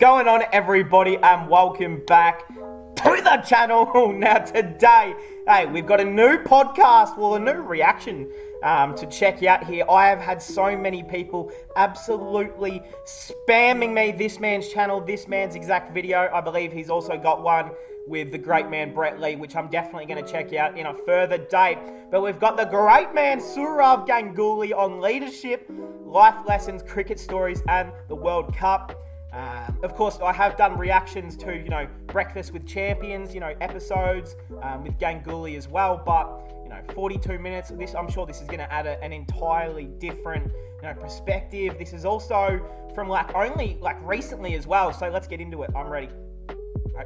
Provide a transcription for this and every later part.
Going on, everybody, and welcome back to the channel. Now today, hey, we've got a new podcast, a new reaction to check out here. I have had so many people absolutely spamming me this man's channel, this man's exact video. I believe he's also got one with the great man Brett Lee, which I'm definitely going to check out in a further date. But we've got the great man Sourav Ganguly on leadership, life lessons, cricket stories, and the World Cup. Of course, I have done reactions to, Breakfast with Champions, episodes with Ganguly as well. But, 42 minutes. I'm sure this is going to add an entirely different, perspective. This is also from only recently as well. So let's get into it. I'm ready.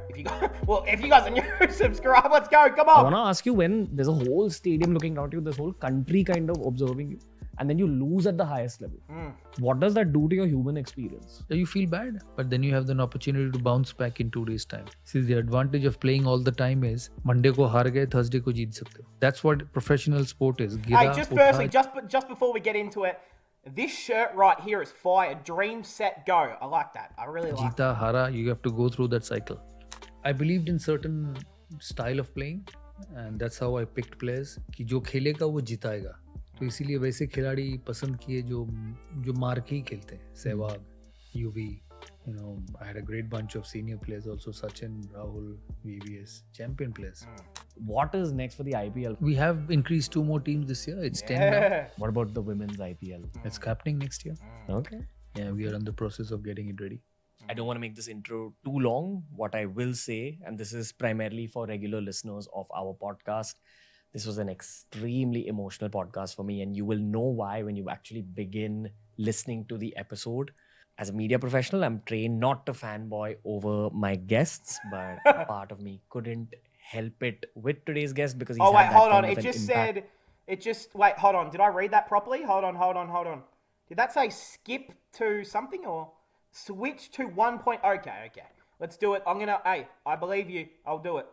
If you guys are new, subscribe. Let's go. Come on. I want to ask you, when there's a whole stadium looking down at you, this whole country kind of observing you, and then you lose at the highest level. What does that do to your human experience? You feel bad, but then you have an opportunity to bounce back in 2 days' time. See, the advantage of playing all the time is Monday ko haar gaye, Thursday ko jeet sakte ho. That's what professional sport is. Hey, just before we get into it, this shirt right here is fire. Dream, set, go. I like that. I really like Jeeta, hara, you have to go through that cycle. I believed in certain style of playing, and that's how I picked players. कि जो खेलेगा वो जिताएगा. तो इसीलिए वैसे खिलाड़ी पसंद किए जो मार के ही खेलते हैं. Sehwag, UV, I had a great bunch of senior players also. Sachin, Rahul, VVS, champion players. What is next for the IPL? We have increased 2 more teams this year. It's 10 now. What about the women's IPL? It's happening next year. Okay. Yeah, we are in the process of getting it ready. I don't want to make this intro too long. What I will say, and this is primarily for regular listeners of our podcast, this was an extremely emotional podcast for me, and you will know why when you actually begin listening to the episode. As a media professional, I'm trained not to fanboy over my guests, but a part of me couldn't help it with today's guest because he's had that hold on. kind of It an just impact. wait, hold on. Did I read that properly? Hold on. Did that say skip to something or switch to 1 point? Okay. Let's do it. I believe you. I'll do it.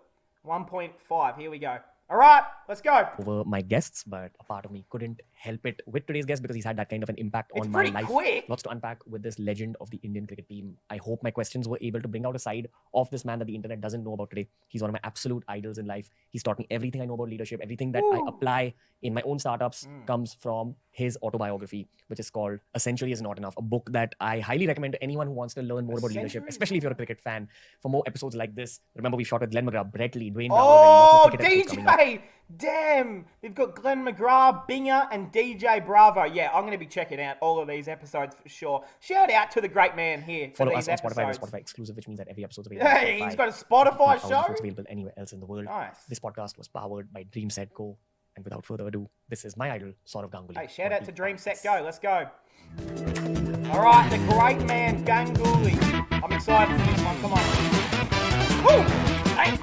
1.5. Here we go. All right, let's go. Over my guests, but a part of me couldn't help it with today's guest because he's had that kind of an impact It's on my pretty life. quick. Lots to unpack with this legend of the Indian cricket team. I hope my questions were able to bring out a side of this man that the internet doesn't know about today. He's one of my absolute idols in life. He's taught me everything I know about leadership. Everything that I apply in my own startups comes from his autobiography, which is called A Century Is Not Enough, a book that I highly recommend to anyone who wants to learn more about leadership, especially if you're a cricket fan. For more episodes like this, remember we shot with Glenn McGrath, Brett Lee, Dwayne Oh, Bravo, DJ! Damn! They've got Glenn McGrath, Binger, and DJ Bravo. Yeah, I'm going to be checking out all of these episodes for sure. Shout out to the great man here for Follow these us on episodes. Spotify exclusive, which means that every episode's available. Hey, he's got a Spotify show. It's available anywhere else in the world. Nice. This podcast was powered by Dream Set Go. And without further ado, this is my idol, Sourav Ganguly. Hey, shout out to Dream Set Go. Let's go. All right, the great man Ganguly. I'm excited for this one. Come on. Woo! Hey.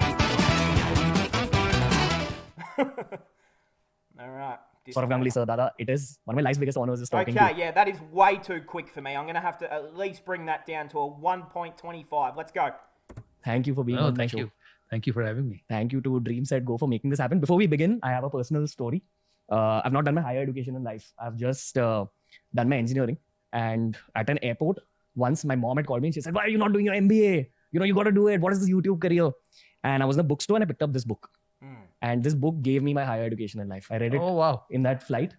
All right. Sourav Ganguly, sir, Dada, it is one of my life's biggest honors is talking to you. Okay, yeah, that is way too quick for me. I'm going to have to at least bring that down to a 1.25. Let's go. Thank you for being on my show. Thank you for having me. Thank you to Dream Set Go for making this happen. Before we begin, I have a personal story. I've not done my higher education in life. I've just done my engineering. And at an airport, once my mom had called me and she said, "Why are you not doing your MBA? You got to do it. What is this YouTube career?" And I was in a bookstore and I picked up this book. And this book gave me my higher education in life. I read it in that flight.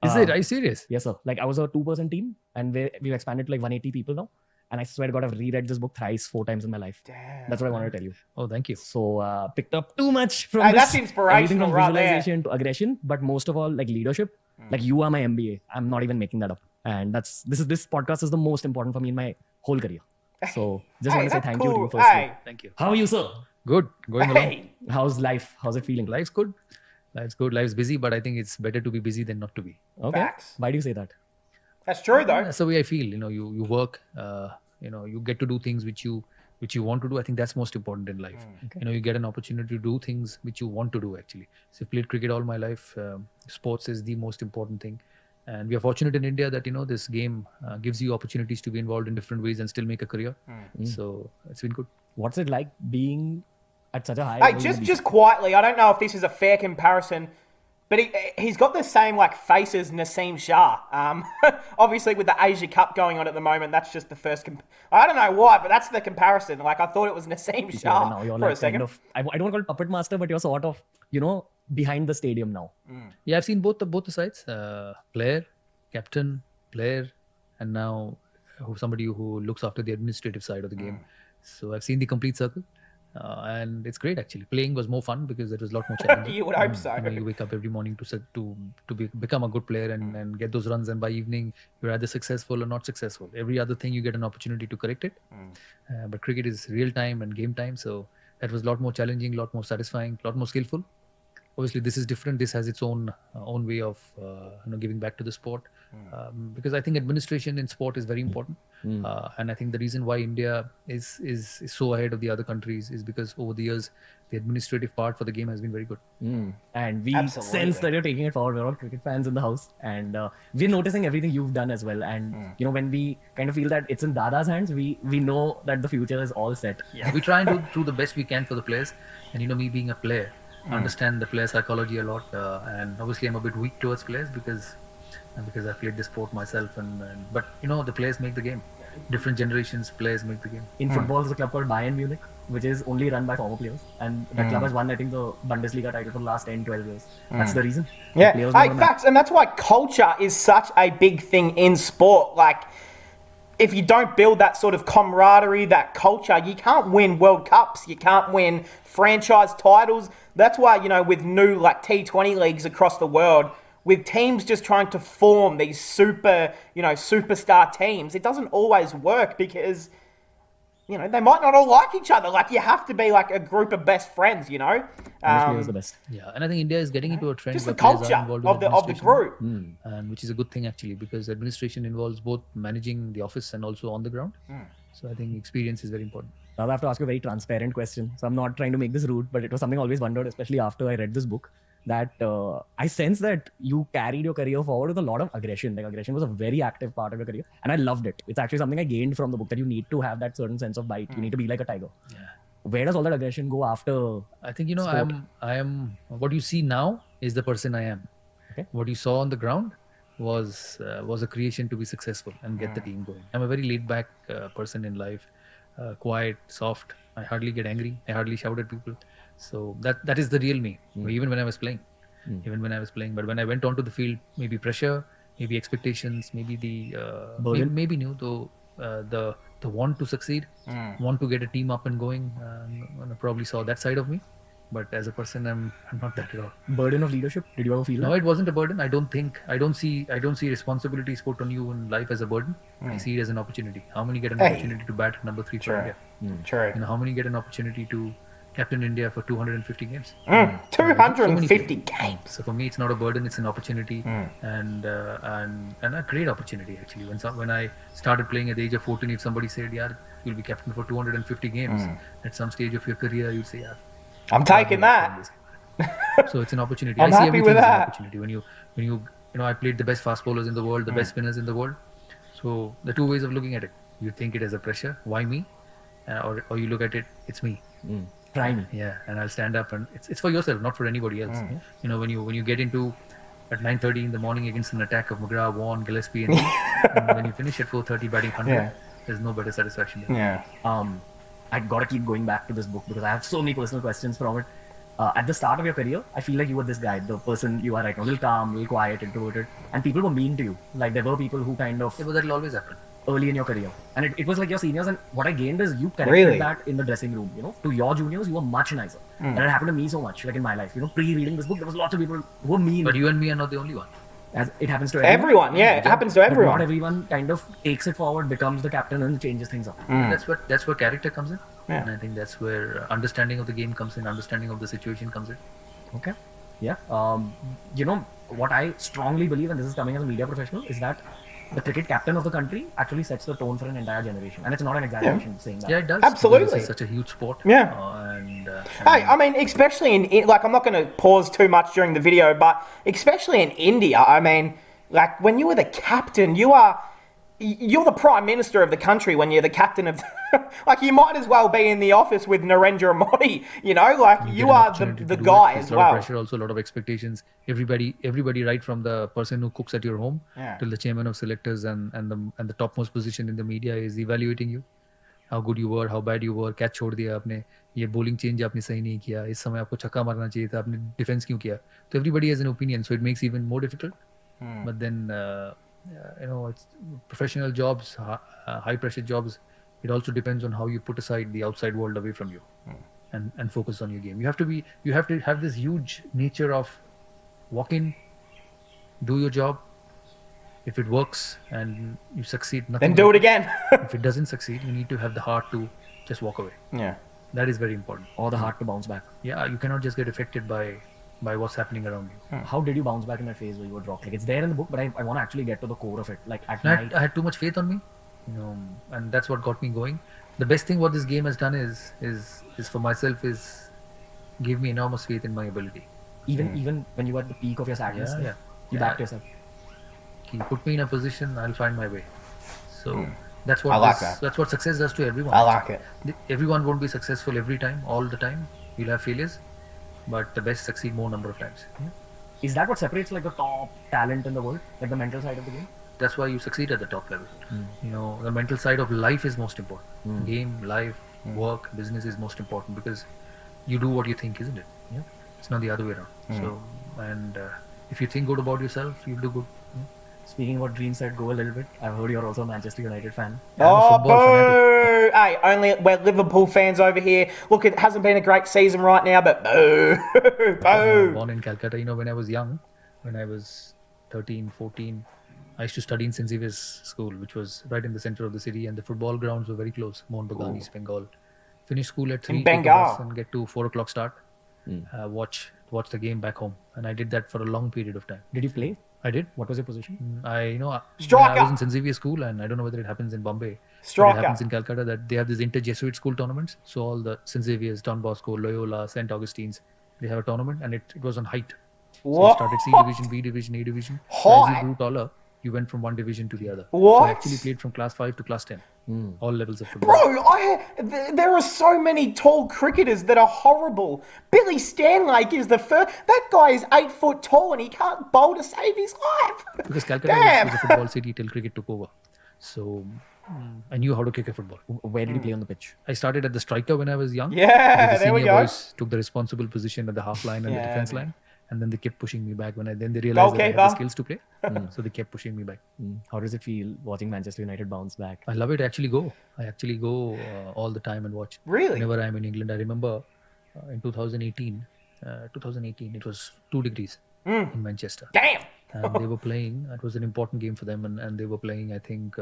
Are you serious? Yes, sir. I was a 2-person team and we've expanded to 180 people now. And I swear to God, I've reread this book thrice, 4 times in my life. Damn. That's what I wanted to tell you. Oh, thank you. So picked up too much from this. That's inspirational. Everything from right visualization to aggression, but most of all, leadership. You are my MBA. I'm not even making that up. And this podcast is the most important for me in my whole career. So just want to say thank you to you firstly. Hey. Thank you. How are you, sir? Good. Going along. How's life? How's it feeling? Life's good. Life's busy, but I think it's better to be busy than not to be. Okay. Facts. Why do you say that? That's true, though. That's the way I feel. You work. You get to do things which you want to do. I think that's most important in life. Okay. You get an opportunity to do things which you want to do actually. So I've played cricket all my life. Sports is the most important thing. And we are fortunate in India that, this game gives you opportunities to be involved in different ways and still make a career. So it's been good. What's it like being at such a high Hey, level? just quietly, I don't know if this is a fair comparison, But he's got the same like face as Naseem Shah. Obviously, with the Asia Cup going on at the moment, that's just the first. I don't know why, but that's the comparison. Like I thought it was Naseem Shah now you're for like a second. I don't call it puppet master, but you're sort of behind the stadium now. Yeah, I've seen both the sides. Player, captain, player, and now somebody who looks after the administrative side of the game. So I've seen the complete circle. And it's great actually. Playing was more fun because it was a lot more challenging. You would hope so. You wake up every morning to become a good player and get those runs, and by evening you're either successful or not successful. Every other thing you get an opportunity to correct it. But cricket is real time and game time, so that was a lot more challenging, a lot more satisfying, a lot more skillful. Obviously, this is different. This has its own way of giving back to the sport, because I think administration in sport is very important. And I think the reason why India is so ahead of the other countries is because over the years the administrative part for the game has been very good. And we Absolutely. sense that you're taking it forward. We're all cricket fans in the house, and we're noticing everything you've done as well. And when we kind of feel that it's in Dada's hands, we know that the future is all set. Yeah, we try and do the best we can for the players. And me being a player, I understand the player psychology a lot, and obviously I'm a bit weak towards players because I've played the sport myself. But the players make the game. Different generations, players make the game. In football, there's a club called Bayern Munich, which is only run by former players, and that club has won, I think, the Bundesliga title for the last 10-12 years. That's the reason. Yeah, The players hey, know that. facts, and that's why culture is such a big thing in sport. Like, if you don't build that sort of camaraderie, that culture, you can't win World Cups, you can't win franchise titles. That's why, with new like T20 leagues across the world, with teams just trying to form these superstar teams, it doesn't always work because, they might not all like each other. Like, you have to be like a group of best friends, And which player is the best? Yeah, and I think India is getting into a trend just the where players are culture involved of in the group. and which is a good thing actually, because administration involves both managing the office and also on the ground. So I think experience is very important. Now I have to ask you a very transparent question. So I'm not trying to make this rude, but it was something I always wondered, especially after I read this book, that I sense that you carried your career forward with a lot of aggression. Like, aggression was a very active part of your career, and I loved it. It's actually something I gained from the book, that you need to have that certain sense of bite. You need to be like a tiger. Yeah. Where does all that aggression go after? I think sport? I am what you see now is the person I am. Okay. What you saw on the ground was a creation to be successful and get the team going. I'm a very laid back person in life, quiet, soft. I hardly get angry. I hardly shout at people. So that is the real me. Even when I was playing, but when I went onto the field, maybe pressure, maybe expectations, maybe maybe the want to succeed, want to get a team up and going. And I probably saw that side of me. But as a person, I'm not that at all. Burden of leadership? Did you ever feel No, that? it wasn't a burden. I don't see responsibilities put on you in life as a burden. I see it as an opportunity. How many get an opportunity to bat number 3 for India? True. How many get an opportunity to captain India for 250 games? 250 games. So for me, it's not a burden; it's an opportunity, and a great opportunity actually. When I started playing at the age of 14, if somebody said, "Yeah, you'll be captain for 250 games," at some stage of your career, you'd say, "Yeah, I'm taking that." So it's an opportunity. I'm I see happy with everything as an that. opportunity. When you I played the best fast bowlers in the world, the best spinners in the world. So the two ways of looking at it: you think it as a pressure, why me, or you look at it, it's me. Try me. Yeah, and I'll stand up, and it's for yourself, not for anybody else. When you get into at 9:30 in the morning against an attack of McGrath, Vaughan, Gillespie, and when you finish at 4:30 batting 100, there's no better satisfaction than that. Yeah. I gotta keep going back to this book because I have so many personal questions from it. At the start of your career, I feel like you were this guy, the person you are right now, a little calm, a little quiet, introverted, and people were mean to you. Like, there were people who kind of Yeah, but that'll always happen. early in your career, and it was like your seniors, and what I gained is you corrected Really? that in the dressing room. To your juniors, you were much nicer, and it happened to me so much. Like in my life, pre-reading this book, there was lots of people who were mean. But you and me are not the only one. As it happens to Everyone, yeah, it happens to But everyone. not everyone kind of takes it forward, becomes the captain, and changes things up. That's where character comes in, Yeah. and I think that's where understanding of the game comes in, understanding of the situation comes in. Okay. Yeah. What I strongly believe, and this is coming as a media professional, is that the cricket captain of the country actually sets the tone for an entire generation, and it's not an exaggeration saying that. Yeah, it does. Absolutely. Because it's such a huge sport. Yeah. Hey, I mean, especially in like, I'm not going to pause too much during the video, but especially in India, I mean, like, when you were the captain, you are you're the prime minister of the country when you're the captain of like you might as well be in the office with Narendra Modi, you know, like you are the guy as well. A lot of pressure, also a lot of expectations. Everybody right from the person who cooks at your home till the chairman of selectors and the topmost position in the media is evaluating you. How good you were, how bad you were, catch छोड़ दिया आपने, ये bowling change आपने सही नहीं किया, इस समय आपको छक्का मारना चाहिए था, आपने defense क्यों किया? So everybody has an opinion, so it makes it even more difficult. But then it's professional jobs, high pressure jobs. It also depends on how you put aside the outside world away from you and focus on your game. You have to have this huge nature of walk in, do your job. If it works and you succeed, nothing. Then do it again. If it doesn't succeed, you need to have the heart to just walk away. Yeah. That is very important. Or the heart to bounce back. Yeah, you cannot just get affected by what's happening around you. How did you bounce back in that phase where you were rock? Like, it's there in the book, but I want to actually get to the core of it. Like at night. I had too much faith on me, and that's what got me going. The best thing what this game has done is for myself is give me enormous faith in my ability. Even when you were at the peak of your sadness, you backed yourself. You put me in a position, I'll find my way. So that's what that's what success does to everyone. I like it. Everyone won't be successful every time, all the time. You'll have failures, but the best succeed more number of times. Is that what separates like the top talent in the world, like the mental side of the game? That's why you succeed at the top level. The mental side of life is most important. Game, life, work, business is most important because you do what you think, isn't it? Yeah. It's not the other way around. So, and if you think good about yourself, you'll do good. Speaking about dreams that go a little bit, I've heard you're also a Manchester United fan. Oh, boo! Hey, only we're Liverpool fans over here. Look, it hasn't been a great season right now, but boo! Boo! Born in Calcutta, when I was young, when I was 13, 14, I used to study in St. Xavier's School, which was right in the center of the city, and the football grounds were very close. Mohun Bagan, East Bengal. Finish school at 3, take a bus and get to 4 o'clock start. Watch the game back home, and I did that for a long period of time. Did you play? I did. What was your position? Striker. I was in St. Xavier's School, and I don't know whether it happens in Bombay. Striker. It happens in Calcutta that they have these inter-Jesuit school tournaments. So all the St. Xavier's, Don Bosco, Loyola, St. Augustine's, they have a tournament, and it was on height. So I started C division, B division, A division. So as you grew taller, you went from one division to the other. What? So I actually played from class 5 to class 10. All levels of football. Bro, there are so many tall cricketers that are horrible. Billy Stanlake is the first. That guy is 8 foot tall and he can't bowl to save his life. Because Calcutta was a football city till cricket took over. So I knew how to kick a football. Where did you play on the pitch? I started at the striker when I was young. Yeah, there we go. Boys took the responsible position at the half line and the defense line. And then they kept pushing me back then they realized that I had the skills to play. So they kept pushing me back. How does it feel watching Manchester United bounce back? I love it. I actually go all the time and watch. Really? Whenever I'm in England. I remember in 2018, it was 2 degrees in Manchester. Damn! And they were playing. It was an important game for them. And they were playing, I think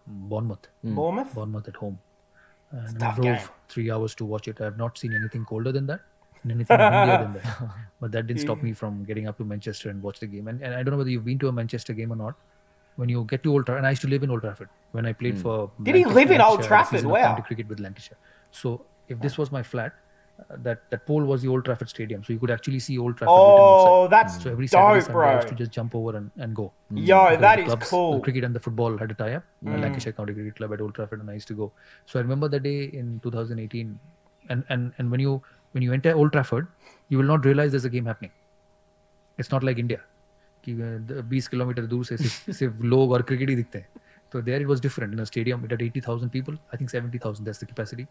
Bournemouth. Bournemouth at home. And I drove 3 hours to watch it. I have not seen anything colder than that. Anything windier than that. But that didn't stop me from getting up to Manchester and watch the game. And I don't know whether you've been to a Manchester game or not. When you get to Old Trafford, and I used to live in Old Trafford when I played for. Did he live in Old Trafford? Wow. County cricket with Lancashire. So if this was my flat, that pole was the Old Trafford Stadium, so you could actually see Old Trafford. Oh, that's so every dope, Saturday, bro. I used to just jump over and go. Yo, that is clubs, cool. The cricket and the football had a tie-up. Lancashire County Cricket Club at Old Trafford, and I used to go. So I remember the day in 2018, and when you enter Old Trafford, you will not realize there's a game happening. It's not like India. 20 kilometer दूर से सिर्फ लोग और cricket ही दिखते हैं. So there it was different. In a stadium, it had 80,000 people. I think 70,000, that's the capacity.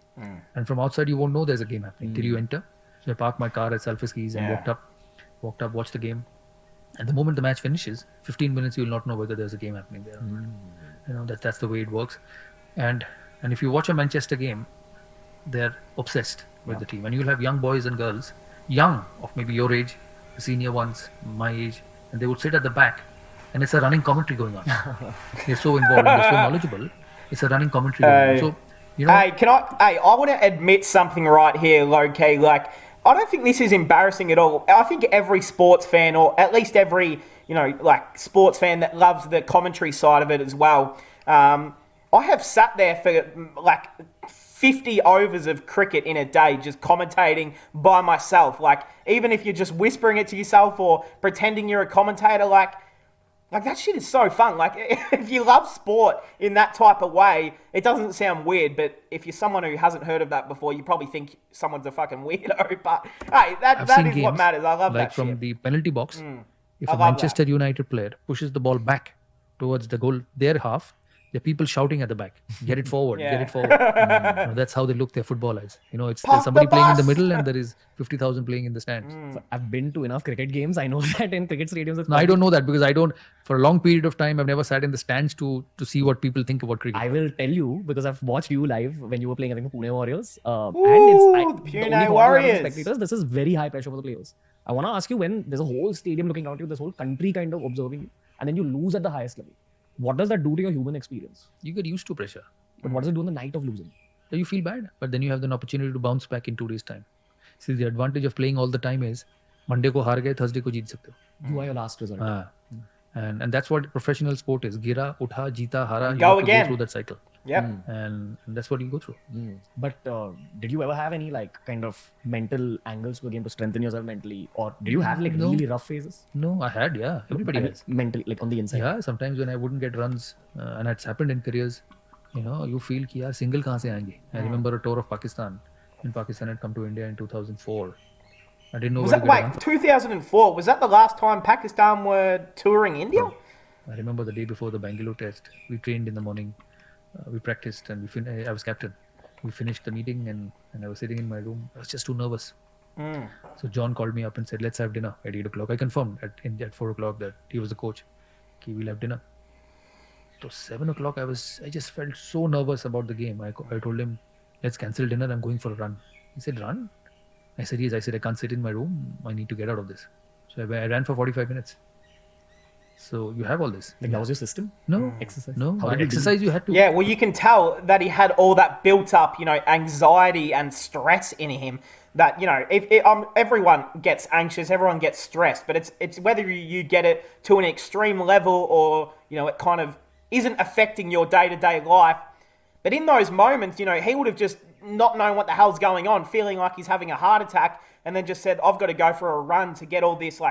And from outside, you won't know there's a game happening till you enter. So I parked my car at Salford Keys and walked up, watched the game. And the moment the match finishes, 15 minutes, you will not know whether there's a game happening there. That's the way it works. And if you watch a Manchester game, they're obsessed with the team. And you'll have young boys and girls, young of maybe your age, the senior ones, my age, and they would sit at the back, and it's a running commentary going on. They're so involved, and they're so knowledgeable. It's a running commentary going on. So, I want to admit something right here, low-key. Like, I don't think this is embarrassing at all. I think every sports fan, or at least every, sports fan that loves the commentary side of it as well. I have sat there for 50 overs of cricket in a day, just commentating by myself. Like, even if you're just whispering it to yourself or pretending you're a commentator, Like, that shit is so fun. Like, if you love sport in that type of way, it doesn't sound weird, but if you're someone who hasn't heard of that before, you probably think someone's a fucking weirdo. But, hey, that is seen what games, matters. I love like that from shit. the penalty box, if I a love Manchester United player pushes the ball back towards the goal, their half, there are people shouting at the back, get it forward, get Yeah. it forward. You know, that's how they look their football as. You know, it's Pump there's somebody the playing in the bus! middle and there is 50,000 playing in the stands. So I've been to enough cricket games. I know that in cricket stadiums, it's No, I don't know that because I don't, for a long period of time, I've never sat in the stands to see what people think about cricket. I will tell you because I've watched you live when you were playing, I think, for Pune Warriors. Ooh, and the Pune only thought you have as Warriors. spectators, this is very high pressure for the players. I want to ask you, when there's a whole stadium looking out at you, this whole country kind of observing you, and then you lose at the highest level, what does that do to your human experience? You get used to pressure. But what does it do on the night of losing? You feel bad, but then you have an opportunity to bounce back in 2 days' time. See, the advantage of playing all the time is Monday ko haar gaye, Thursday ko jeet sakte ho. You are your last result. And that's what professional sport is. Gira, utha, jeeta, hara. And You go have to again. go through that cycle. Yep. And that's what you go through. But did you ever have any like kind of mental angles to a game to strengthen yourself mentally, or did you have like No. really rough phases? No, I had, yeah. Everybody I mean, has. mentally, like on the inside. Yeah, sometimes when I wouldn't get runs, and it's happened in careers, you know, you feel ki yaar single kahan se aayenge. I remember a tour of Pakistan. When Pakistan had come to India in 2004. I didn't know Was where that, to get a run. wait, 2004, was that the last time Pakistan were touring India? I remember the day before the Bangalore test. We trained in the morning. We practiced and I was captain. We finished the meeting and I was sitting in my room. I was just too nervous. So John called me up and said, let's have dinner at 8 o'clock. I confirmed at 4 o'clock that he was the coach. Okay, we'll have dinner. So 7 o'clock, I just felt so nervous about the game. I told him, let's cancel dinner. I'm going for a run. He said, run? I said, yes. I said, I can't sit in my room. I need to get out of this. So I ran for 45 minutes. So you have all this. Like that was your system? No. Exercise? No. How did you do? Exercise you had to. Yeah, well, you can tell that he had all that built up, anxiety and stress in him. That, everyone gets anxious, everyone gets stressed, but it's whether you get it to an extreme level or, it kind of isn't affecting your day-to-day life. But in those moments, he would have just not known what the hell's going on, feeling like he's having a heart attack, and then just said, I've got to go for a run to get all this,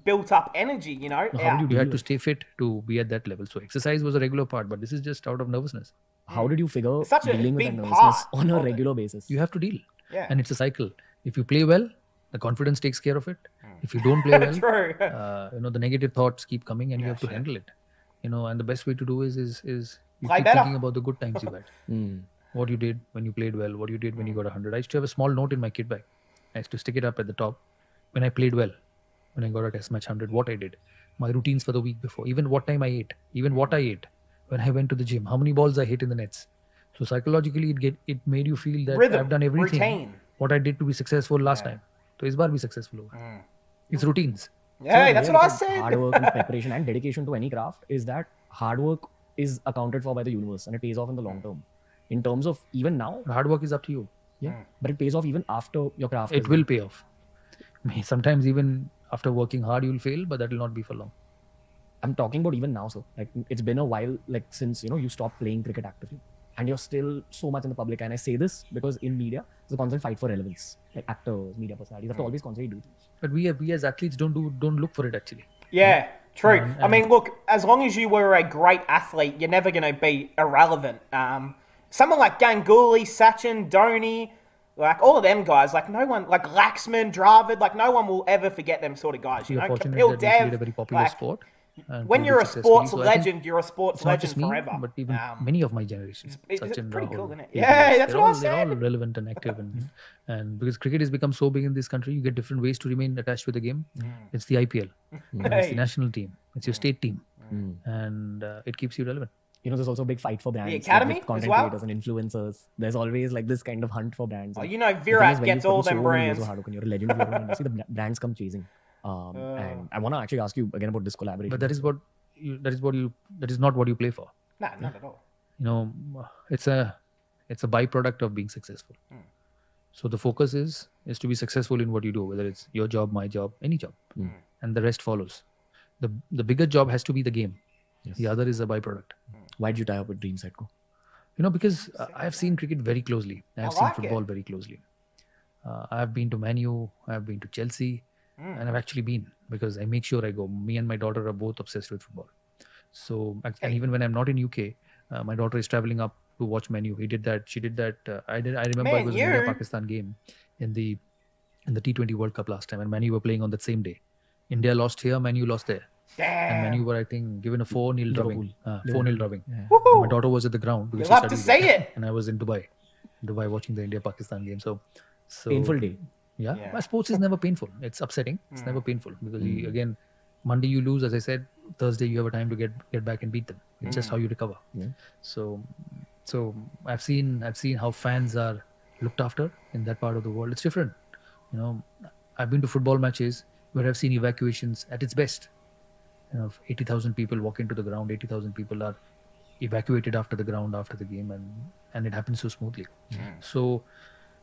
built up energy, How did you had to stay fit to be at that level? So exercise was a regular part, but this is just out of nervousness. How did you figure It's such a dealing with that big nervousness part on a of it. regular basis? You have to deal. Yeah. And it's a cycle. If you play well, the confidence takes care of it. If you don't play well, True. the negative thoughts keep coming and you have to handle it. And the best way to do is you Play keep better. thinking about the good times you had. What you did when you played well, what you did when you got 100. I used to have a small note in my kit bag. I used to stick it up at the top. When I played well, when I got a test match 100, what I did, my routines for the week before, even what time I ate, even what I ate, when I went to the gym, how many balls I hit in the nets. So psychologically, it made you feel that Rhythm, I've done everything routine. what I did to be successful last time. So is bar be successful hoga. It's routines. Yeah, that's what I Hard said. work and preparation and dedication to any craft is that hard work is accounted for by the universe and it pays off in the long term. In terms of even now, Hard work is up to you. but it pays off even after your craft. It will pay off. Sometimes even after working hard, you'll fail, but that will not be for long. I'm talking about even now, so like it's been a while, like since you stopped playing cricket actively, and you're still so much in the public. And I say this because in media, there's a constant fight for relevance. Like actors, media personalities have to always constantly do things. But we as athletes don't look for it actually. Yeah, true. I mean, look, as long as you were a great athlete, you're never going to be irrelevant. Someone like Ganguly, Sachin, Dhoni, like all of them guys, like no one, like Laxman, Dravid, like no one will ever forget them sort of guys. You're fortunate Kapil that we Dev, played a very popular like, sport. And when played you're it a successfully. sports So I think legend, you're a sports it's not legend just me, forever. but even many of my generation. It's Sachin, pretty Rahul, cool, isn't it? ABs, Yeah, that's they're what I all, They're all said. relevant and active, and because cricket has become so big in this country, you get different ways to remain attached with the game. It's the IPL, and it's the national team, it's your state team, and it keeps you relevant. There's also a big fight for brands. like, academy with content as well? creators and influencers. There's always like this kind of hunt for brands. Oh, And you know, the thing Virat is, when you gets put in all so them many years brands. of hard work and you're a legend of your own industry, the brands come chasing. And I want to actually ask you again about this collaboration. But that is not what you play for. No, not at all. It's a byproduct of being successful. So the focus is to be successful in what you do, whether it's your job, my job, any job, and the rest follows. The bigger job has to be the game. Yes. The other is a byproduct. Why did you tie up with Dream Setco? Because I have seen cricket very closely. I have seen like football it. very closely. I have been to Man U, I have been to Chelsea, and I've actually been because I make sure I go. Me and my daughter are both obsessed with football. So, and even when I'm not in UK, my daughter is traveling up to watch Man U. He did that. She did that. I remember Man it was an U? India-Pakistan game in the T20 World Cup last time, and Man U were playing on that same day. India lost here, Man U lost there. And Man U Damn. were, I think, given a 4-0 drubbing. 4-0 drubbing. Yeah. Woohoo. My daughter was at the ground because You'll she have to studies see there. it. And I was in Dubai watching the India-Pakistan game. So Painful day. Yeah. Yeah. My sports is never painful. It's upsetting. It's never painful because again, Monday you lose, as I said. Thursday you have a time to get back and beat them. It's just how you recover. Yeah. So I've seen how fans are looked after in that part of the world. It's different. I've been to football matches where I've seen evacuations at its best. 80,000 people walk into the ground. 80,000 people are evacuated after the ground after the game, and it happens so smoothly. So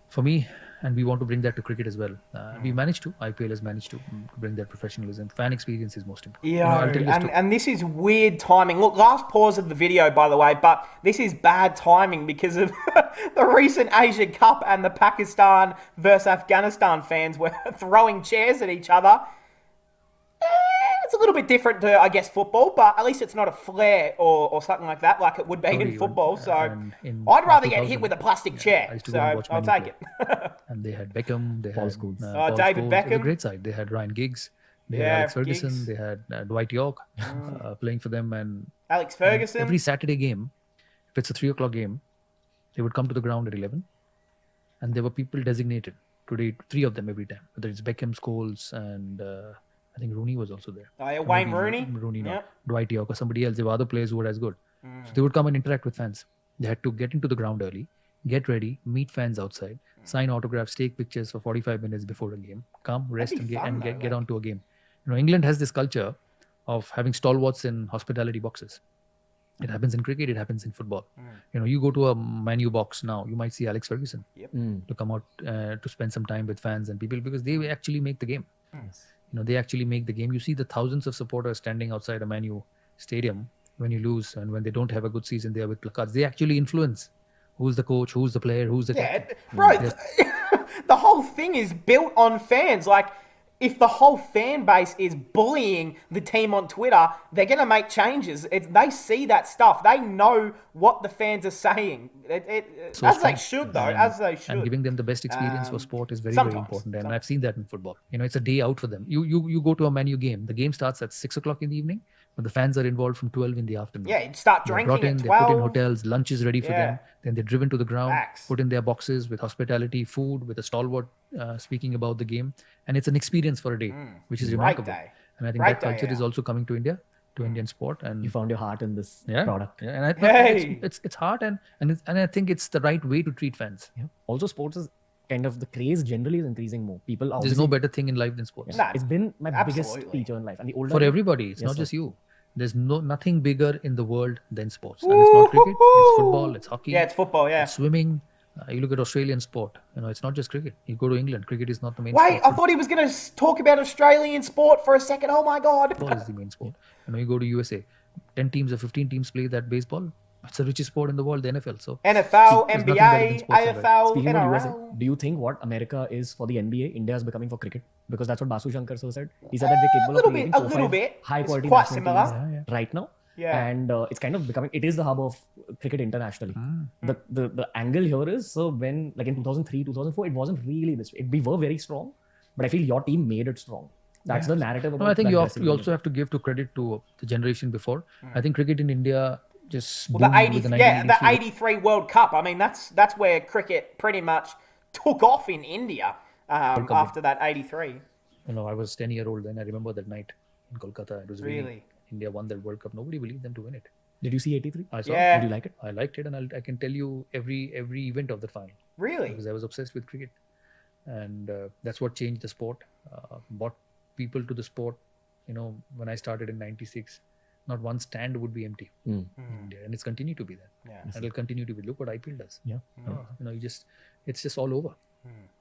for me, and we want to bring that to cricket as well. We managed to. IPL has managed to bring that professionalism. Fan experience is most important. Yeah, I'll tell you a story. and this is weird timing. Look, last pause of the video, by the way, but this is bad timing because of the recent Asia Cup and the Pakistan versus Afghanistan fans were throwing chairs at each other. It's a little bit different to, I guess, football, but at least it's not a flare or something like that, like it would be in football. So I'd rather get hit with a plastic chair. I used to So go and watch I'll Man U take play. it. And they had Beckham, they Paul had Scholes. Paul David Scholes. It was Beckham. a great side. They had Ryan Giggs, they had Yeah, Alex Ferguson, Giggs. they had Dwight York playing for them. And Alex Ferguson. every Saturday game, if it's a 3:00 game, they would come to the ground at 11, and there were people designated today, 3 of them every time. Whether it's Beckham, Scholes, and I think Rooney was also there. Oh, yeah, Or Wayne maybe Rooney. no. Yep. Dwight York or somebody else. There were other players who were as good. So they would come and interact with fans. They had to get into the ground early, get ready, meet fans outside, sign autographs, take pictures for 45 minutes before a game, come, rest, be and fun, get on to a game. England has this culture of having stalwarts in hospitality boxes. It happens in cricket, it happens in football. You go to a Man U box now, you might see Alex Ferguson to come out to spend some time with fans and people because they actually make the game. They actually make the game. You see the thousands of supporters standing outside a Man U stadium when you lose, and when they don't have a good season, they are with placards. They actually influence who's the coach, who's the player, who's the captain. Bro, the whole thing is built on fans. Like, if the whole fan base is bullying the team on Twitter, they're going to make changes. They see that stuff. They know what the fans are saying. So As strong. they should, though. And- As they should. And giving them the best experience for sport is very, very sometimes. important. And I've seen that in football. It's a day out for them. You go to a Man U game. The game starts at 6:00 in the evening, but the fans are involved from 12 in the afternoon. Yeah, you'd start They're drinking brought in, at they're put in 12. hotels, lunch is ready for Yeah. them. Then they're driven to the ground, Facts. put in their boxes with hospitality, food, with a stalwart speaking about the game. And it's an experience for a day, which is Great remarkable. day. And I think Great that day, culture yeah. is also coming to India, to Indian sport. And You found your heart in this yeah, product. Yeah, and Hey. it's hard, and I think it's the right way to treat fans. Yeah. Also, sports is kind of the craze generally is increasing more. People are There's no better thing in life than sports. Nah, It's been my biggest absolutely. teacher in life, and the older For everybody, it's Yes, not sir. just you. There's nothing bigger in the world than sports, and it's not cricket. It's football. It's hockey. Yeah, it's football, yeah. It's swimming. You look at Australian sport. It's not just cricket. You go to England. Cricket is not the main Wait, sport. I thought he was going to talk about Australian sport for a second. Oh, my God. Football is the main sport. You go to USA. 10 teams or 15 teams play that baseball. It's the richest sport in the world, the NFL. So NFL, there's nothing better than NBA, sports in life. AFL, Speaking of USA, NRL. do you think what America is for the NBA, India is becoming for cricket? Because that's what Basu Shankar sir said. He said that we're capable little of creating bit, a 4 little 5 bit. high It's quality quite national similar. teams right now. Yeah. And it's kind of becoming, it is the hub of cricket internationally. The angle here is, so when, like in 2003, 2004, it wasn't really this way. We were very strong, but I feel your team made it strong. That's the narrative about No, I think that you dressing room. also have to give to credit to the generation before. I think cricket in India just Well, boomed the 80, with the yeah, the 1983 '83 World Cup. I mean, that's where cricket pretty much took off in India after that '83. I was 10-year-old then. I remember that night in Kolkata. It was Really? India won that World Cup. Nobody believed them to win it. Did you see 83? I saw. Yeah. Did you like it? I liked it, and I can tell you every event of the final Really? because I was obsessed with cricket, and that's what changed the sport. Brought people to the sport. When I started in '96, not one stand would be empty in India, and it's continued to be there. Yeah. And it'll continue to be. Look what IPL does. Yeah. It's just all over.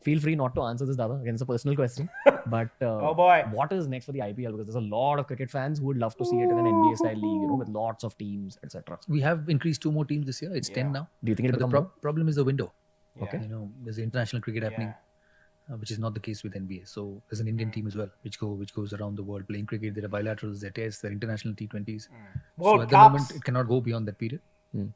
Feel free not to answer this, Dada. Again, it's a personal question. But Oh, boy. what is next for the IPL? Because there's a lot of cricket fans who would love to see it in an NBA style league, with lots of teams, etc. We have increased 2 more teams this year. It's 10 now. Do you think it'll But the become more? problem is the window. Yeah. There's the international cricket happening. which is not the case with NBA. So there's an Indian team as well, which goes around the world playing cricket. There are bilaterals, there are tests, there are international T20s. World so at the Cups. moment, it cannot go beyond that period.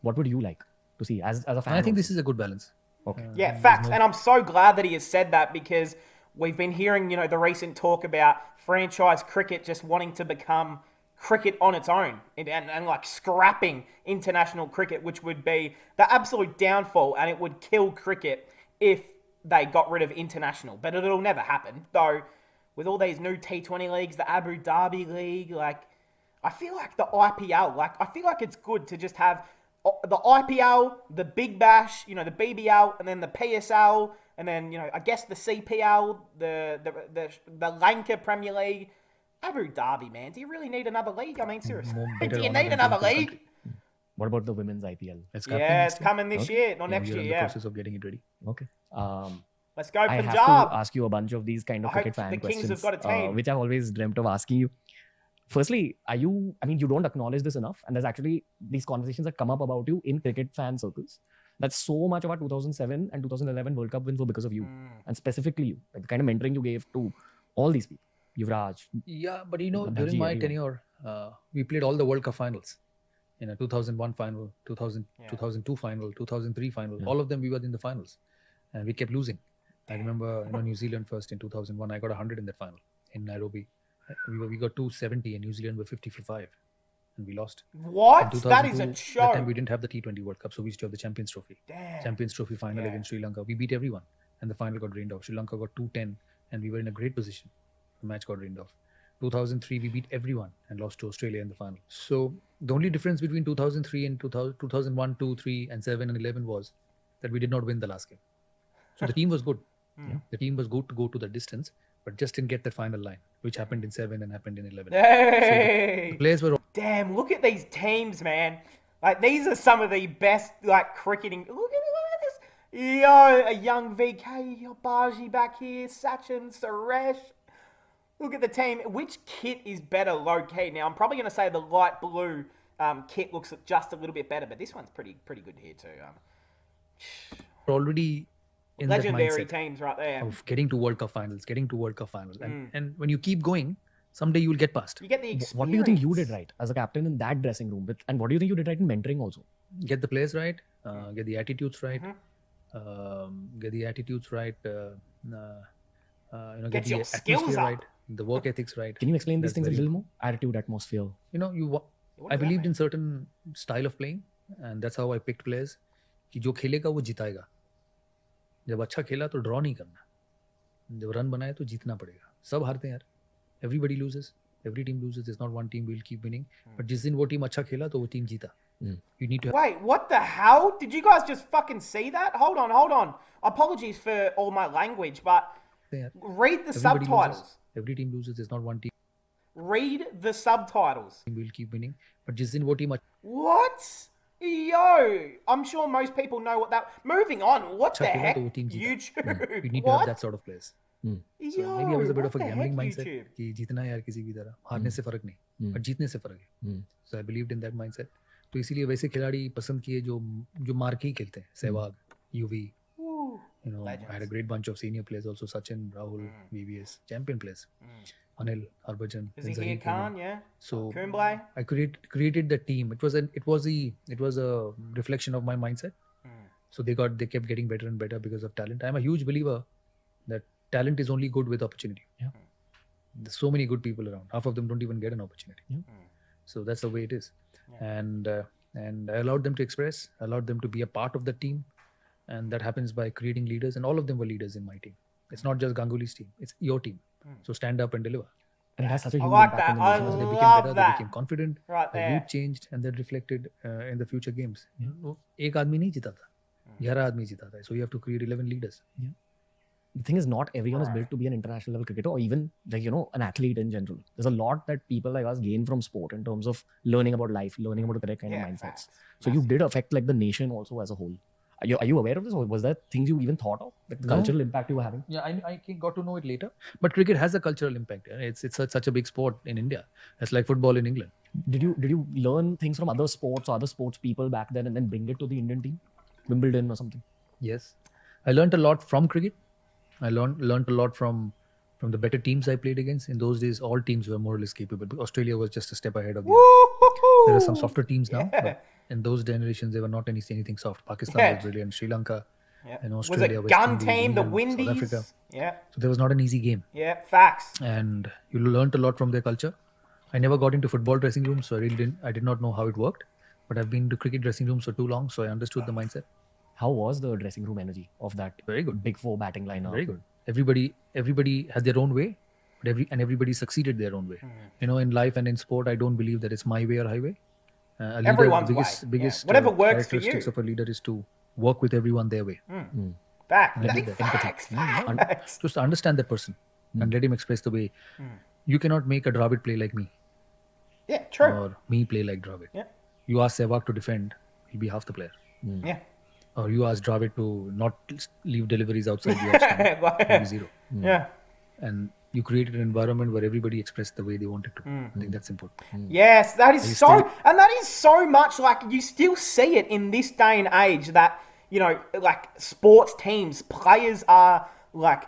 What would you like to see as a fan? And I think also? this is a good balance. Okay. Yeah, facts. And I'm so glad that he has said that, because we've been hearing, the recent talk about franchise cricket just wanting to become cricket on its own and like scrapping international cricket, which would be the absolute downfall, and it would kill cricket if they got rid of international. But it'll never happen. Though, with all these new T20 leagues, the Abu Dhabi League, like, I feel like the IPL, I feel like it's good to just have the IPL, the Big Bash, the BBL, and then the PSL, and then, I guess the CPL, the Lanka Premier League. Abu Dhabi, man. Do you really need another league? I mean, seriously. Do you need another league? What about the women's IPL? It's coming this year, not next year. We're in the process of getting it ready. Okay. Let's go, I Punjab. have to ask you a bunch of these kind of I hope cricket fan the Kings questions, have got a team. which I've always dreamt of asking you. Firstly, you don't acknowledge this enough, and there's actually these conversations that come up about you in cricket fan circles. That so much of our 2007 and 2011 World Cup wins were because of you, and specifically you, like the kind of mentoring you gave to all these people. Yuvraj. Yeah, but during Bhaji, my everyone. tenure, we played all the World Cup finals. 2001 final, 2002 final, 2003 final. All of them we were in the finals, and we kept losing. I remember, New Zealand first in 2001. I got 100 in that final in Nairobi. We got 270, and New Zealand were 50 for 5, and we lost. What? In That is a 2002, show. That time we didn't have the T20 World Cup, so we used to have the Champions Trophy. Damn. Champions Trophy final against Sri Lanka. We beat everyone, and the final got drained off. Sri Lanka got 210, and we were in a great position. The match got drained off. 2003, we beat everyone and lost to Australia in the final. So the only difference between 2003 and 2001, 2, 3, and 7 and 11 was that we did not win the last game. So the team was good. The team was good to go to the distance, but just didn't get that final line, which happened in 7 and happened in 11. Hey! So the players were... Damn, look at these teams, man. Like, these are some of the best, cricketing. Look at this. Yo, a young VK, Baji back here, Sachin, Suresh. Look at the team. Which kit is better, low-key? Now, I'm probably going to say the light blue kit looks just a little bit better, but this one's pretty good here too. Already in legendary that mindset teams right there. of getting to World Cup finals. And when you keep going, someday you will get past. You get the experience. What do you think you did right as a captain in that dressing room? And what do you think you did right in mentoring also? Get the players right, get the attitudes right, get your the skills atmosphere up. right, the work ethics right. Can you explain these That's things a very little more? Attitude, atmosphere. I does that believed mean? in certain style of playing, and that's how I picked players. कि जो खेलेगा वो जिताएगा. जब अच्छा खेला तो draw नहीं करना. जब रन बनाए तो जीतना पड़ेगा. सब हारते हैं यार. Everybody loses. Every team loses. There's not one team will keep winning. But जिस दिन वो टीम अच्छा खेला तो वो टीम जीता. You need to have... Wait, what the hell? Did you guys just fucking see that? Hold on. Apologies for all my language, but read the subtitles. Loses. Every team loses. There's not one team Read the subtitles. will keep winning. But जिस दिन वो team What? Yo, I'm sure most people know what that... Moving on, what the अच्छा खेला heck? तो वो team जीता. YouTube. You need to What? have that sort of players. Yo, So maybe I was a bit of a what the gambling heck, mindset YouTube? कि जीतना है यार किसी भी तरह. हारने से फर्क नहीं, but जीतने से फर्क है. So I believed in that mindset. तो इसीलिए वैसे खिलाड़ी पसंद किए जो मार के ही खेलते हैं. Sehwag, UV. Ooh, I had a great bunch of senior players also. Sachin, Rahul, VVS, champion players. Anil, Harbhajan, Zahir Khan, yeah. So Kumble. I created the team. It was a reflection of my mindset. So they kept getting better and better because of talent. I'm a huge believer that talent is only good with opportunity. Yeah. There's so many good people around. Half of them don't even get an opportunity. Yeah. So that's the way it is. And I allowed them to express, allowed them to be a part of the team. And that happens by creating leaders. And all of them were leaders in my team. It's not just Ganguly's team. It's your team. So stand up and deliver. And it has such a I huge like impact that. on the I nation. So they became love better, that. they became confident, Right their there. mood changed, and that reflected in the future games. एक आदमी नहीं जीता था, 11 आदमी जीता था. So you have to create 11 leaders. The thing is, not everyone is built to be an international level cricketer or even an athlete in general. There's a lot that people like us gain from sport in terms of learning about life, learning about the correct kind of mindsets. Facts. So you did affect the nation also as a whole. Are you aware of this, or was that things you even thought of, the cultural impact you were having? Yeah, I got to know it later. But cricket has a cultural impact. It's such a big sport in India. It's like football in England. Did you learn things from other sports or other sports people back then and then bring it to the Indian team? Wimbledon or something? Yes. I learned a lot from cricket. I learned a lot from the better teams I played against. In those days, all teams were more or less capable. Australia was just a step ahead of the others. There are some softer teams now, but in those generations, they were not anything soft. Pakistan Yeah. was brilliant. Sri Lanka, Yeah. and Was Australia, it West gun Indies, team, the England, South Africa. Windies? Yeah. So there was not an easy game, Yeah. Facts. and you learned a lot from their culture. I never got into football dressing rooms, so I did not know how it worked. But I've been to cricket dressing rooms for too long, so I understood the mindset. How was the dressing room energy of that Very good. big four batting lineup? Very good. Everybody had their own way, but everybody succeeded their own way. You know, in life and in sport, I don't believe that it's my way or highway. A leader, Everyone's the way. biggest Whatever works for characteristics you. of a leader is to work with everyone their way. Facts. Empathy. Facts. Just understand that person and let him express the way. You cannot make a Dravid play like me Yeah, true. or me play like Dravid. Yeah. You ask Sehwag to defend, he'll be half the player. Yeah. Or you ask Dravid to not leave deliveries outside the off stand, he'll be zero. Yeah. And you created an environment where everybody expressed the way they wanted to. I think that's important. Yes, that is and that is so much like you still see it in this day and age that, you know, like sports teams, players are like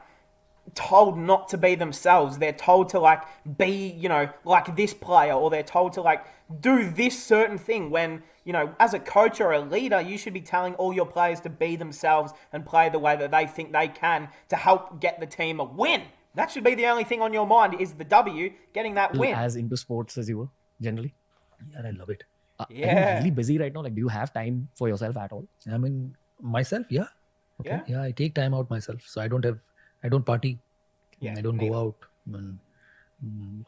told not to be themselves. They're told to like be, you know, like this player, or they're told to like do this certain thing when, you know, as a coach or a leader, you should be telling all your players to be themselves and play the way that they think they can to help get the team a win. That should be the only thing on your mind is the W, getting that win. As into sports as you were, generally? And I love it. Are you really busy right now? Like, do you have time for yourself at all? I mean, myself, yeah. Yeah. Yeah, I take time out myself. So I don't party. Yeah, I don't me go out.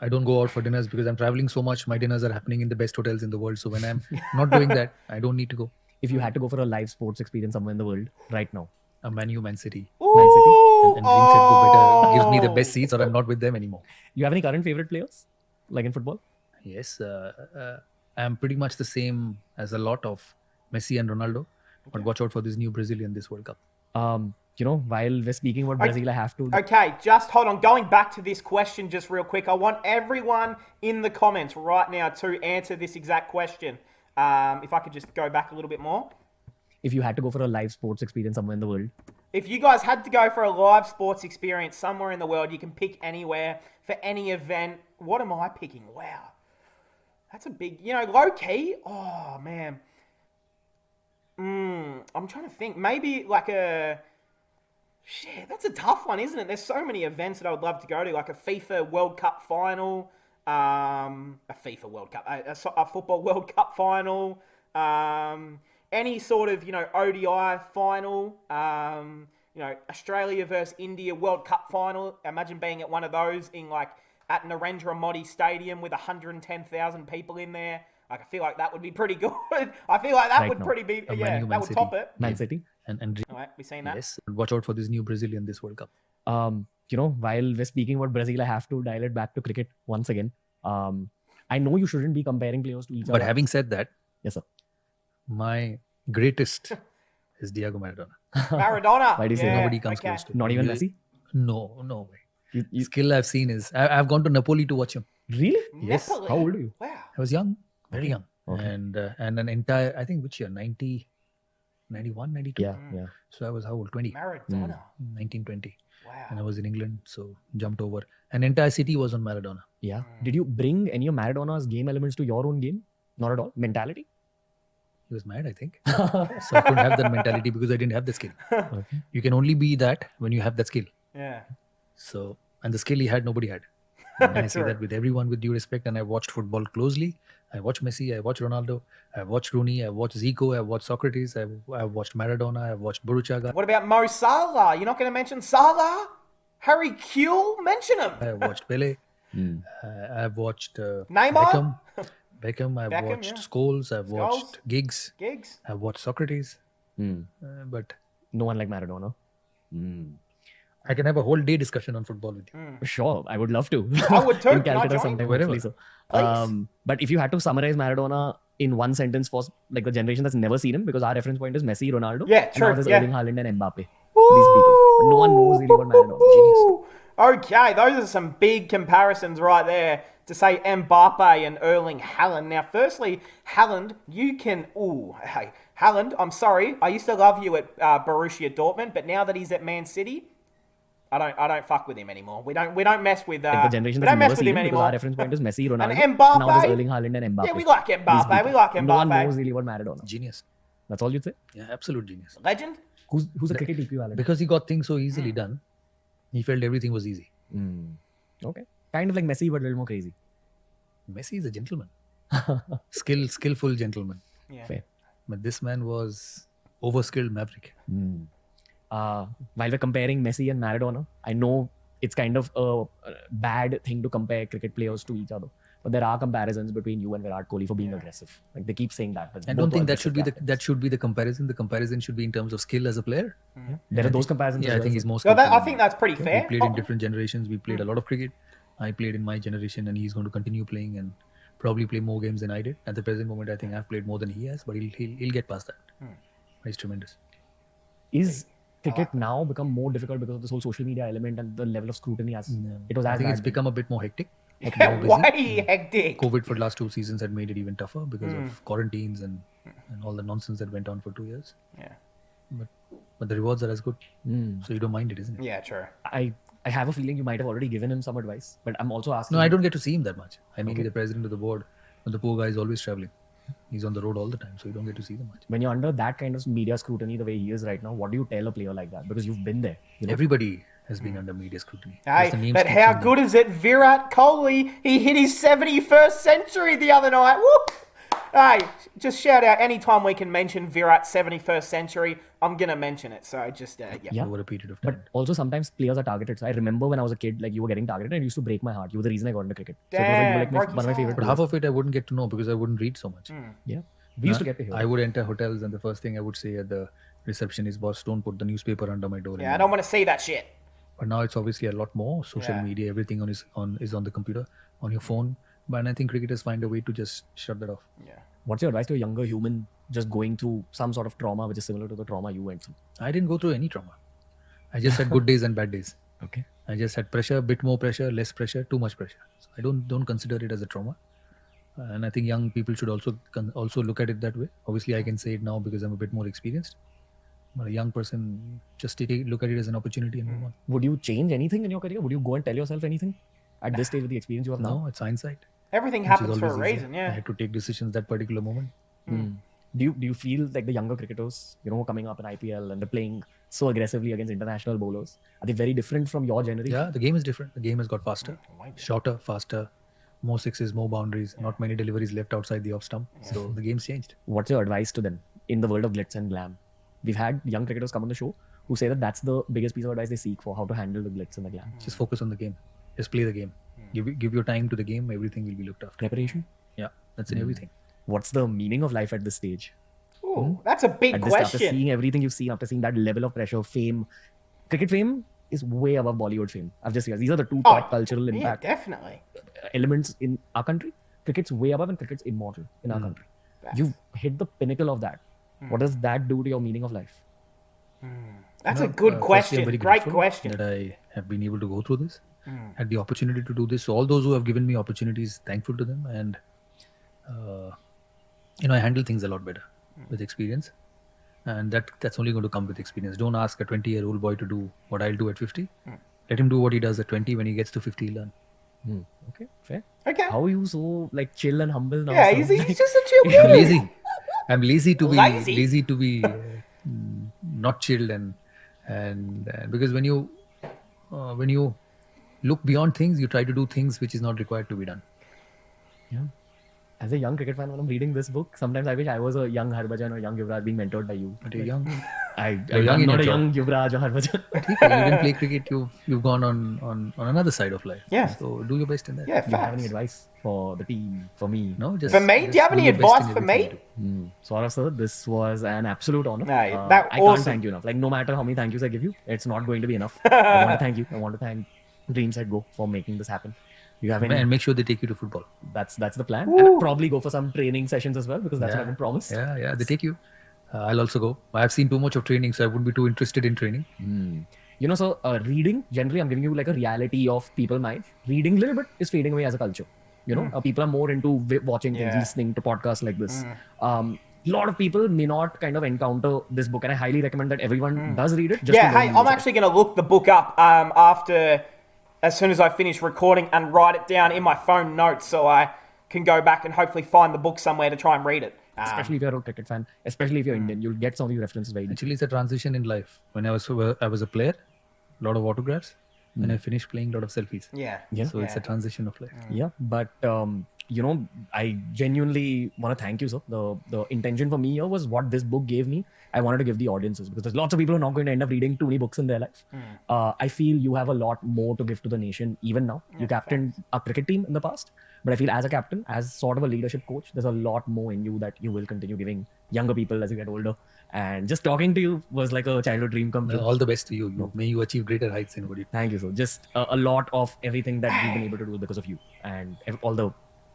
I don't go out for dinners because I'm traveling so much. My dinners are happening in the best hotels in the world. So when I'm not doing that, I don't need to go. If you had to go for a live sports experience somewhere in the world right now, A Man U, Man City. Man City, And Dream Set Go Better gives me the best seats or I'm not with them anymore. you have any current favorite players, like in football? Yes, I'm pretty much the same as a lot of Messi and Ronaldo. But watch out for this new Brazilian this World Cup. You know, while we're speaking about Brazil, I have to. Okay, just hold on. Going back to this question just real quick, I want everyone in the comments right now to answer this exact question. If I could just go back a little bit more. If you had to go for a live sports experience somewhere in the world, If you guys had to go for a live sports experience somewhere in the world, you can pick anywhere for any event. What am I picking? Wow. That's a big, you know, low key. Oh, man. I'm trying to think. Maybe like a... Shit, that's a tough one, isn't it? There's so many events that I would love to go to, like a FIFA World Cup final, a FIFA World Cup, a football World Cup final, any sort of, you know, ODI final, you know, Australia versus India World Cup final. Imagine being at one of those in like at Narendra Modi Stadium with 110,000 people in there. Like, I feel like that would be pretty good. I feel like that Right would now. pretty be, Man yeah, U, Man that would City. top it. Man City. And All right, we seen that. yes, watch out for this new Brazilian this World Cup. You know, while we're speaking about Brazil, I have to dial it back to cricket once again. I know you shouldn't be comparing players to each But other. having said that, Yes, sir. my greatest is Diego Maradona. Maradona. Why do you say yeah, Nobody comes okay. close to him. Not even You- Messi? No way. You- Skill I've seen is I've gone to Napoli to watch him. Really? Yes. Napoli. How old are you? Wow. I was young, very young, Okay. and an entire, I think, which year? 90, 91, 92. Yeah, yeah. So I was how old? 20, Maradona. 1920, and I Wow. was in England, so jumped over. An entire city was on Maradona. Yeah. Did you bring any of Maradona's game elements to your own game? Not at all. Mentality? He was mad, I think. So I couldn't have that mentality because I didn't have the skill. Okay. You can only be that when you have that skill. Yeah. So, and the skill he had, nobody had. And I say True. that with everyone with due respect. And I watched football closely. I watched Messi, I watched Ronaldo, I watched Rooney, I watched Zico, I watched Socrates, I watched Maradona, I watched Buruchaga, What about Mo Salah? You're not going to mention Salah? Harry Kewell? Mention him. I watched Pele, Hmm. I've watched Neymar? Beckham, I've Beckham, watched yeah. Scholes, I've Scholes. watched Giggs, Gigs? I've watched Socrates. Hmm. But No one like Maradona. Hmm. I can have a whole day discussion on football with you. Sure, I would love to. I would too. In Can I Calcutta join? sometime, Wherever. hopefully, so. Please. But if you had to summarize Maradona in one sentence for like the generation that's never seen him, because our reference point is Messi, Ronaldo, Yeah, and true, now there's yeah. Erling Haaland and Mbappe. These people, but no one knows really what Maradona. Genius. Okay, those are some big comparisons right there to say Mbappe and Erling Haaland. Now, firstly, Haaland, you can... Ooh, hey, Haaland, I'm sorry. I used to love you at Borussia Dortmund, but now that he's at Man City, I don't fuck with him anymore. We don't mess with Like the generation we that's don't never mess with seen him him because anymore. our reference point is Messi, Ronaldo, And Mbappe. now there's Erling Haaland and Mbappe. Yeah, we like These Mbappe. people. We like Mbappe. No one knows really about Maradona. Genius. That's all you'd say? Yeah, absolute genius. Legend. Who's the cricket equivalent? Because he got things so easily done, he felt everything was easy. Okay. Kind of like Messi, but a little more crazy. Messi is a gentleman. Skillful gentleman. Yeah. Fair. But this man was overskilled maverick. While we're comparing Messi and Maradona, I know it's kind of a bad thing to compare cricket players to each other. But there are comparisons between you and Virat Kohli for being aggressive. Like they keep saying that. I don't think that should be the comparison. The comparison should be in terms of skill as a player. There are those comparisons. Yeah, as I well, think so- he's more So skillful. I think that's pretty fair. We played in different generations. We played a lot of cricket. I played in my generation, and he's going to continue playing and probably play more games than I did. At the present moment, I think I've played more than he has, but he'll get past that. He's tremendous. Is cricket now become more difficult because of this whole social media element and the level of scrutiny as it was as I think bad it's then? become a bit more hectic. Way hectic. COVID for the last 2 seasons had made it even tougher because of quarantines and all the nonsense that went on for 2 years. Yeah. But the rewards are as good, so you don't mind it, isn't it? Yeah, true. I have a feeling you might have already given him some advice, but I'm also asking. No, I don't get to see him that much. I may be the president of the board, but the poor guy is always traveling. He's on the road all the time, so you don't get to see them much. When you're under that kind of media scrutiny the way he is right now, what do you tell a player like that? Because you've been there. You know? Everybody has been under media scrutiny. Hey, That's the names but keep how changing. good is it? Virat Kohli, he hit his 71st century the other night. Woo! Hey, just shout out anytime we can mention Virat's 71st century, I'm going to mention it. So just, Yeah. Over a period of time. But also sometimes players are targeted. So I remember when I was a kid, like you were getting targeted and it used to break my heart. You were the reason I got into cricket. So it was Damn, like, broke one of my his favorite But players. half of it I wouldn't get to know because I wouldn't read so much. Yeah. We used to get to hear. I would enter hotels and the first thing I would say at the reception is, boss, don't put the newspaper under my door. yeah, I don't want to see that shit. But now it's obviously a lot more. Social Yeah. media, everything is on the computer, on your phone. But I think cricketers find a way to just shut that off. Yeah. What's your advice to a younger human just going through some sort of trauma which is similar to the trauma you went through? I didn't go through any trauma. I just had good days and bad days. Okay. I just had pressure, bit more pressure, less pressure, too much pressure. So I don't consider it as a trauma. And I think young people should also look at it that way. Obviously, I can say it now because I'm a bit more experienced. But a young person, just look at it as an opportunity and move on. Would you change anything in your career? Would you go and tell yourself anything at this stage with the experience you have now? No, it's hindsight. Everything which is happens for a always easier. reason, I yeah. had to take decisions that particular moment. Do you feel like the younger cricketers, who are coming up in IPL and they're playing so aggressively against international bowlers, are they very different from your generation? Yeah, the game is different. The game has got faster, shorter, faster, more sixes, more boundaries, not many deliveries left outside the off stump. So the game's changed. What's your advice to them in the world of glitz and glam? We've had young cricketers come on the show who say that that's the biggest piece of advice they seek for how to handle the glitz and the glam. Just focus on the game. Just play the game. Give your time to the game. Everything will be looked after. Preparation? Yeah, that's in everything. What's the meaning of life at this stage? Ooh, that's a big At this, after question. seeing everything you've seen, after seeing that level of pressure, fame, cricket fame is way above Bollywood fame. I've just realized these are the two top cultural Yeah, impact definitely. elements in our country. Cricket's way above and cricket's immortal in our country. You've hit the pinnacle of that. What does that do to your meaning of life? That's a No, good firstly, I'm question. very Great grateful question. That I have been able to go through this, had the opportunity to do this. So all those who have given me opportunities, thankful to them, and I handle things a lot better with experience, and that's only going to come with experience. Don't ask a 20-year-old boy to do what I'll do at 50. Let him do what he does at 20. When he gets to 50, he'll learn. Okay, fair. Okay. How are you so chill and humble now? Yeah, sir? he's just a chill I'm dude. lazy. I'm lazy to be Lazy? not chilled and because when you look beyond things, you try to do things which is not required to be done. Yeah. As a young cricket fan, when I'm reading this book, sometimes I wish I was a young Harbhajan or young Yuvraj being mentored by you. But you're young. I'm young in not a your young Yuvraj or Harbhajan. You didn't play cricket. You've gone on another side of life. Yeah. So do your best in that. Yeah, Do you have any facts. advice for the team, for me? No, just For me? Do you have just any your best advice in for everything me? you do. Saurav sir, this was an absolute honor. No, that I awesome. can't thank you enough. Like no matter how many thank yous I give you, it's not going to be enough. I want to thank you. I want to thank Dreams at Go for making this happen. You have any? And make sure they take you to football. That's the plan. And I'll probably go for some training sessions as well because that's what I've been promised. Yeah, they take you. I'll also go. I've seen too much of training, so I wouldn't be too interested in training. So reading, generally, I'm giving you like a reality of people my age. Reading a little bit is fading away as a culture. People are more into watching things, Yeah. listening to podcasts like this. a lot of people may not kind of encounter this book, and I highly recommend that everyone does read it. Just Yeah, to learn hey, I'm leadership. actually going to look the book up as soon as I finish recording and write it down in my phone notes so I can go back and hopefully find the book somewhere to try and read it. Especially if you're a cricket fan, especially if you're Indian, you'll get some of these references very deep. Actually, it's a transition in life. When I was a player, a lot of autographs. When I finished playing, a lot of selfies. Yeah. So it's a transition of life. Yeah, but I genuinely want to thank you, sir. The intention for me here was what this book gave me. I wanted to give the audiences, because there's lots of people who are not going to end up reading too many books in their life. I feel you have a lot more to give to the nation even now. You captained a cricket team in the past, but I feel as a captain, as sort of a leadership coach, there's a lot more in you that you will continue giving younger people as you get older. And just talking to you was like a childhood dream come true. All the best to you. May you achieve greater heights in what you do. Thank you, sir. Just a lot of everything that we've been able to do because of you, and all the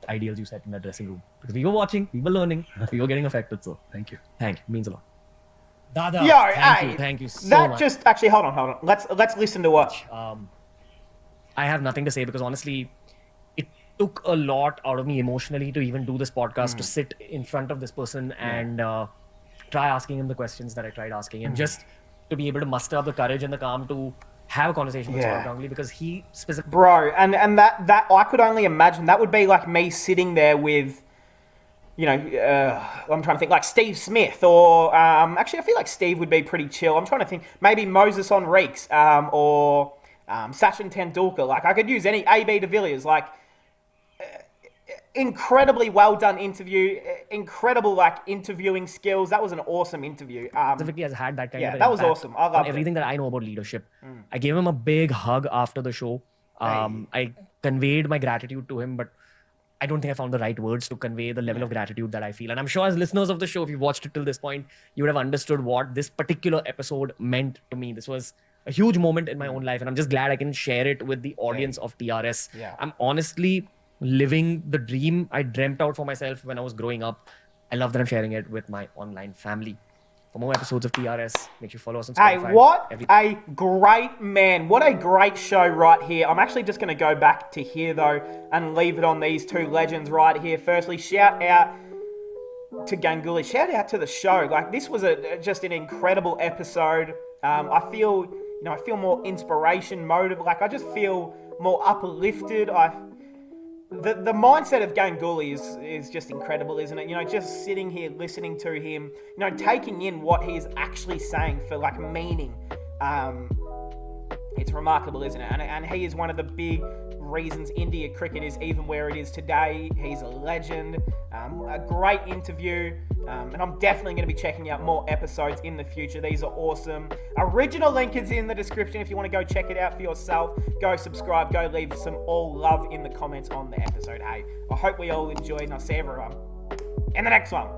ideals you set in the dressing room. Because we were watching, we were learning, we were getting affected. So Thank you. means a lot. Dada, Yo, thank you so that much. just actually hold on. Let's listen to what. I have nothing to say, because honestly, it took a lot out of me emotionally to even do this podcast, to sit in front of this person and try asking him the questions that I tried asking him, just to be able to muster up the courage and the calm to have a conversation with Sourav Ganguly, because he specifically... Bro, and that I could only imagine that would be like me sitting there with, I'm trying to think, like Steve Smith, or actually I feel like Steve would be pretty chill. I'm trying to think, maybe Moses Enriques, or Sachin Tendulkar. Like, I could use any AB de Villiers. Like, incredibly well done interview, incredible like interviewing skills. That was an awesome interview. Specifically has had that kind of an that was impact awesome. I on loved everything that I know about leadership. I gave him a big hug after the show. I conveyed my gratitude to him, but I don't think I found the right words to convey the level of gratitude that I feel. And I'm sure as listeners of the show, if you've watched it till this point, you would have understood what this particular episode meant to me. This was a huge moment in my own life, and I'm just glad I can share it with the audience of TRS. Yeah. I'm honestly living the dream I dreamt out for myself when I was growing up. I love that I'm sharing it with my online family. For more episodes of TRS, make sure you follow us on Spotify. Hey, what a great man. What a great show right here. I'm actually just going to go back to here, though, and leave it on these two legends right here. Firstly, shout out to Ganguly. Shout out to the show. Like, this was just an incredible episode. I feel more inspiration, motive. Like, I just feel more uplifted. The mindset of Ganguly is just incredible, isn't it? Just sitting here listening to him, taking in what he's actually saying for like meaning. It's remarkable, isn't it? And he is one of the big reasons India cricket is even where it is today. He's a legend. A great interview. And I'm definitely going to be checking out more episodes in the future. These are awesome. Original link is in the description if you want to go check it out for yourself. Go subscribe. Go leave some all love in the comments on the episode. Hey, I hope we all enjoyed, and I'll see everyone in the next one.